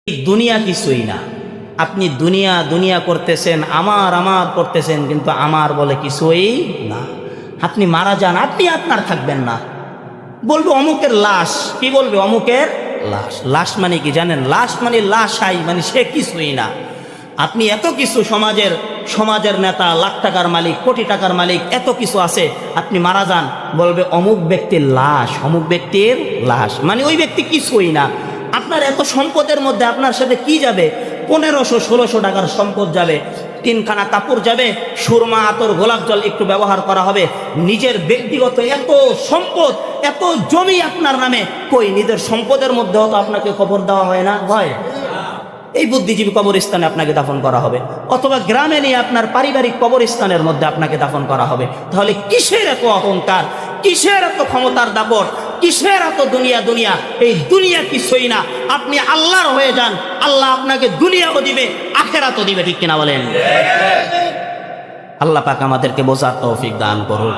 দুনিয়া কিছুই না। আপনি দুনিয়া দুনিয়া করতেছেন, আমার আমার করতেছেন, কিন্তু আমার বলে কিছুই না। আপনি মারা যান, আপনি আপনার থাকবেন না। বলবে অমুকের লাশ, কি বলবে? অমুকের লাশ। লাশ মানে কি জানেন? লাশ মানে লাশাই, মানে সে কিছুই না। আপনি এত কিছু, সমাজের নেতা, লাখ টাকার মালিক, কোটি টাকার মালিক, এত কিছু আছে, আপনি মারা যান, বলবে অমুক ব্যক্তির লাশ, অমুক ব্যক্তির লাশ, মানে ওই ব্যক্তি কিছুই না। আপনার এত সম্পদের মধ্যে আপনার সাথে কি যাবে? 1500-1600 টাকার সম্পদ যাবে, 3খানা কাপড় যাবে, সুরমা, আতর, গোলাপ জল একটু ব্যবহার করা হবে। নিজের ব্যক্তিগত এত সম্পদ, এত জমি আপনার নামে, কই নিজের সম্পদের মধ্যেও তো আপনাকে খবর দেওয়া হয় না? হয়। এই বুদ্ধিজীবী কবরস্থানে আপনাকে দাফন করা হবে, অথবা গ্রামে নিয়ে আপনার পারিবারিক কবরস্থানের মধ্যে আপনাকে দাফন করা হবে। তাহলে কিসের এত অহংকার, কিসের এত ক্ষমতার দাপট, কিসের এত দুনিয়া দুনিয়া? এই দুনিয়া কিছুই না। আপনি আল্লাহর হয়ে যান, আল্লাহ আপনাকে দুনিয়াও দিবে, আখেরাতও দিবে। ঠিক কিনা বলেন? আল্লাহ পাক আমাদেরকে বোঝার তৌফিক দান করুন।